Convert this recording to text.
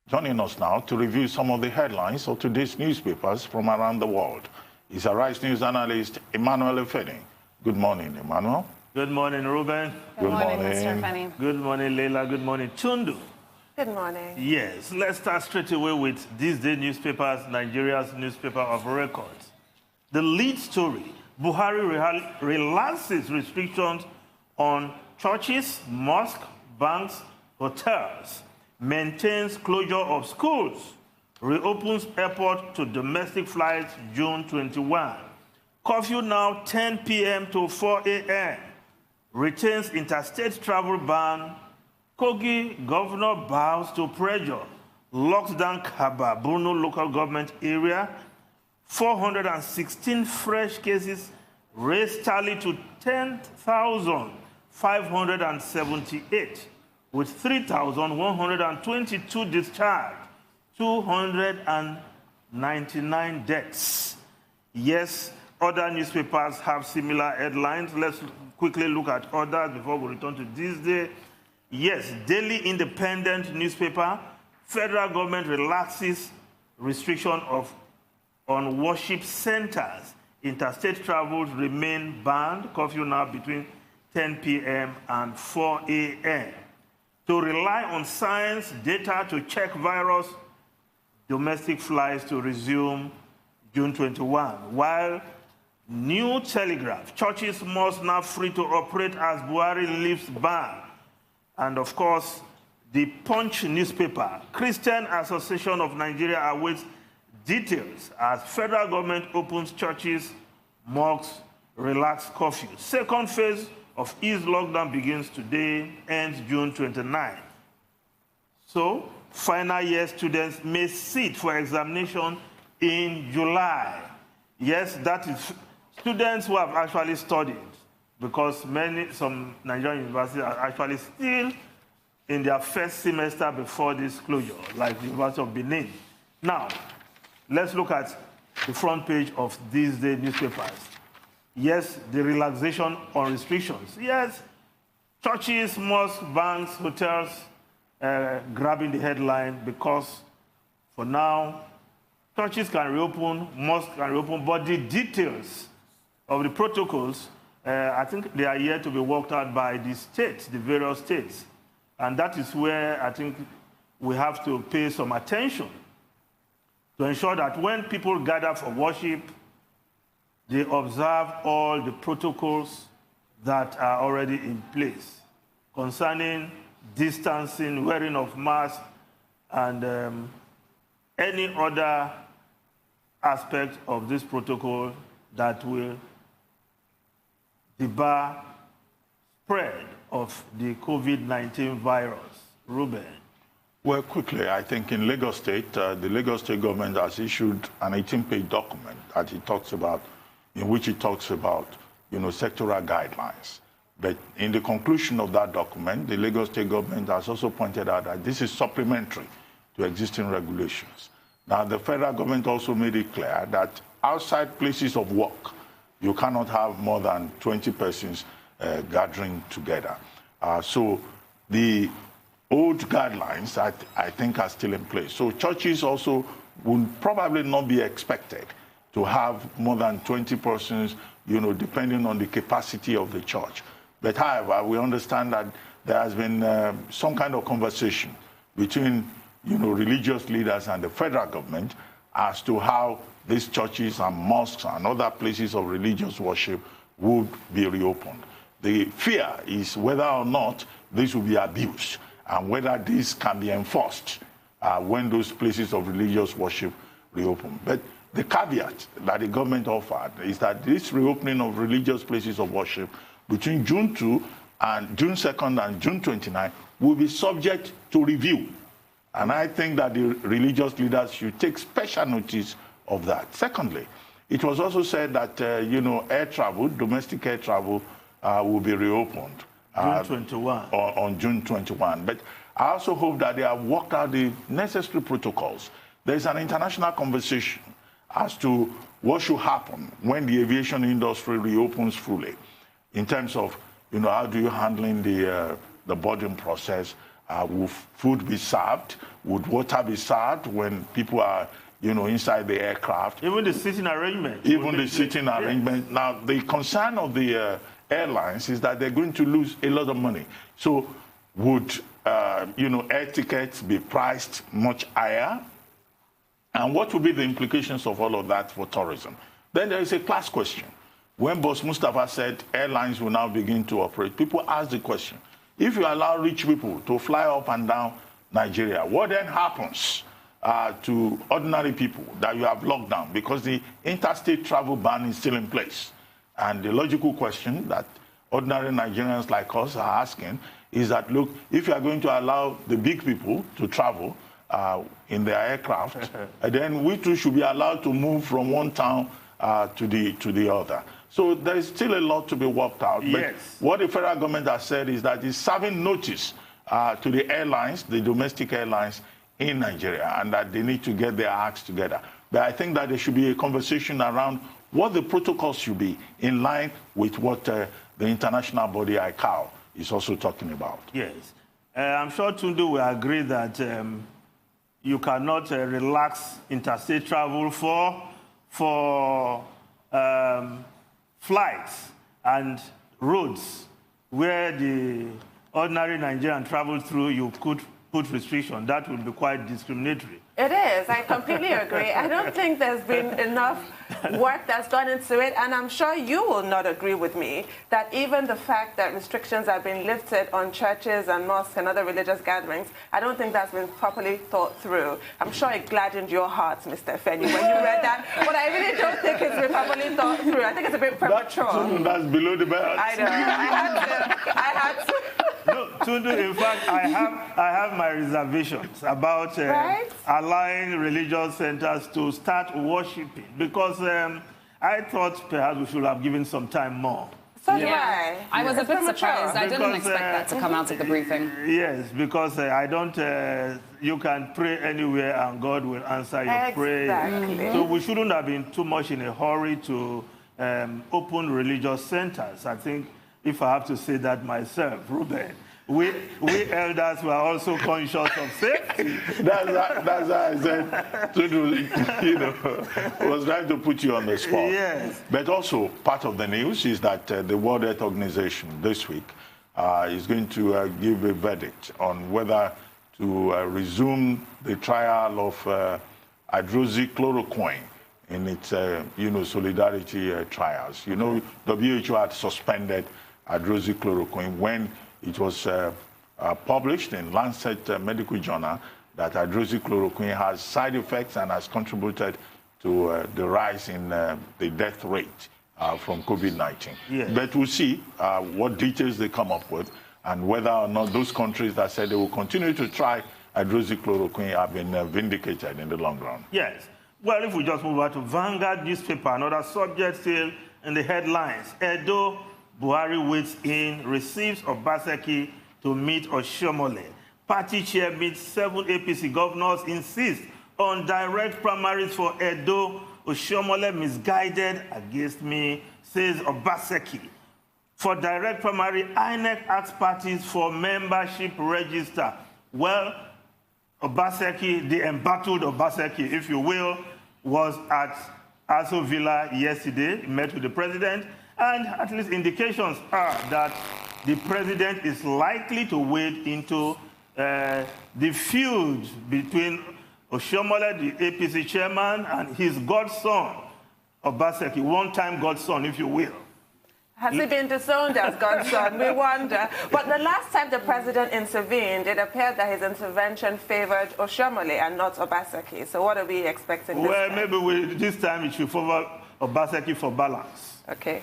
Joining us now to review some of the headlines of today's newspapers from around the world is Arise News analyst Emmanuel Efeni. Good morning, Emmanuel. Good morning, Ruben. Good morning, Mr. Efeni. Good morning, Leila. Good morning, Tundu. Good morning. Yes, let's start straight away with these day newspapers, Nigeria's newspaper of record. The lead story, Buhari relaxes restrictions on churches, mosques, banks, hotels, maintains closure of schools, reopens airport to domestic flights June 21. Curfew now 10 p.m. to 4 a.m. Retains interstate travel ban. Kogi governor bows to pressure. Locks down Kaba, Bruno local government area. 416 fresh cases raised tally to 10,578, with 3,122 discharged, 299 deaths. Yes, other newspapers have similar headlines. Let's quickly look at others before we return to this day. Yes, Daily Independent newspaper, federal government relaxes restriction on worship centers. Interstate travels remain banned. Curfew now between 10 p.m. and 4 a.m. To rely on science data to check virus, domestic flights to resume June 21. While New Telegraph, churches must now free to operate as Buhari lifts ban. And of course, the Punch newspaper, Christian Association of Nigeria awaits details as federal government opens churches, mosques, relax curfew. Second phase of ease lockdown begins today, ends June 29. So, final year students may sit for examination in July. Yes, that is students who have actually studied, because some Nigerian universities are actually still in their first semester before this closure, like the University of Benin. Now, let's look at the front page of these day newspapers. Yes, the relaxation on restrictions. Yes, churches, mosques, banks, hotels grabbing the headline because for now, churches can reopen, mosques can reopen, but the details of the protocols, I think they are yet to be worked out by the states, the various states. And that is where I think we have to pay some attention to ensure that when people gather for worship, they observe all the protocols that are already in place concerning distancing, wearing of masks, and any other aspect of this protocol that will debar spread of the COVID-19 virus. Ruben. Well, quickly, I think in Lagos State, the Lagos State government has issued an 18-page document that in which it talks about, sectoral guidelines. But in the conclusion of that document, the Lagos State government has also pointed out that this is supplementary to existing regulations. Now, the federal government also made it clear that outside places of work, you cannot have more than 20 persons gathering together. So the old guidelines, I think, are still in place. So churches also will probably not be expected to have more than 20 persons, depending on the capacity of the church. But however, we understand that there has been some kind of conversation between, religious leaders and the federal government as to how these churches and mosques and other places of religious worship would be reopened. The fear is whether or not this will be abused and whether this can be enforced when those places of religious worship reopen. But the caveat that the government offered is that this reopening of religious places of worship between June 2 and June 2nd and June 29 will be subject to review. And I think that the religious leaders should take special notice of that. Secondly, it was also said that, air travel, domestic air travel, will be reopened. June 21. On June 21. But I also hope that they have worked out the necessary protocols. There's an international conversation as to what should happen when the aviation industry reopens fully in terms of, how do you handle the boarding process Would food be served? Would water be served when people are, inside the aircraft? Even the seating arrangement. Even the seating arrangement. Now, the concern of the airlines is that they're going to lose a lot of money. So would, air tickets be priced much higher? And what would be the implications of all of that for tourism? Then there is a class question. When Boss Mustafa said airlines will now begin to operate, people asked the question, if you allow rich people to fly up and down Nigeria, what then happens to ordinary people that you have locked down? Because the interstate travel ban is still in place. And the logical question that ordinary Nigerians like us are asking is that, look, if you are going to allow the big people to travel in their aircraft, then we too should be allowed to move from one town to the other. So there is still a lot to be worked out. Yes. But what the federal government has said is that it's serving notice to the airlines, the domestic airlines in Nigeria, and that they need to get their acts together. But I think that there should be a conversation around what the protocols should be in line with what the international body ICAO is also talking about. Yes. I'm sure Tunde will agree that you cannot relax interstate travel for flights and roads where the ordinary Nigerian travel through, you could put restriction. That would be quite discriminatory. It is. I completely agree. I don't think there's been enough work that's gone into it, and I'm sure you will not agree with me that even the fact that restrictions have been lifted on churches and mosques and other religious gatherings, I don't think that's been properly thought through. I'm sure it gladdened your heart, Mr. Efeni, when you read that, but I really don't think it's been properly thought through. I think it's a bit premature. That's below the belt. I know. I had to. No, Tunde, in fact, I have my reservations about allowing religious centers to start worshiping, because I thought perhaps we should have given some time more. So do I. I was a bit surprised. I didn't expect that to come out of the briefing. Yes, because I don't, you can pray anywhere and God will answer your prayer. So we shouldn't have been too much in a hurry to open religious centers. I think, if I have to say that myself, Ruben, we elders were also conscious of safety. That's how I said, was trying to put you on the spot. Yes. But also, part of the news is that the World Health Organization this week is going to give a verdict on whether to resume the trial of hydroxychloroquine in its, solidarity trials. WHO had suspended hydroxychloroquine when it was published in Lancet Medical Journal that hydroxychloroquine has side effects and has contributed to the rise in the death rate from COVID-19. Yes. But we'll see what details they come up with and whether or not those countries that said they will continue to try hydroxychloroquine have been vindicated in the long run. Yes. Well, if we just move on to Vanguard newspaper, another subject still in the headlines. Edo, Buhari waits in, receives Obaseki to meet Oshomole. Party chair meets 7 APC governors, insist on direct primaries for Edo. Oshomole misguided against me, says Obaseki. For direct primary, INEC asks parties for membership register. Well, Obaseki, the embattled Obaseki, if you will, was at Aso Villa yesterday, met with the president, and at least indications are that the president is likely to wade into the feud between Oshomole, the APC chairman, and his godson, Obaseki, one-time godson, if you will. Has he been disowned as godson? We wonder. But the last time the president intervened, it appeared that his intervention favored Oshomole and not Obaseki. So what are we expecting this time? Well, maybe this time it should favor Obaseki for balance. Okay.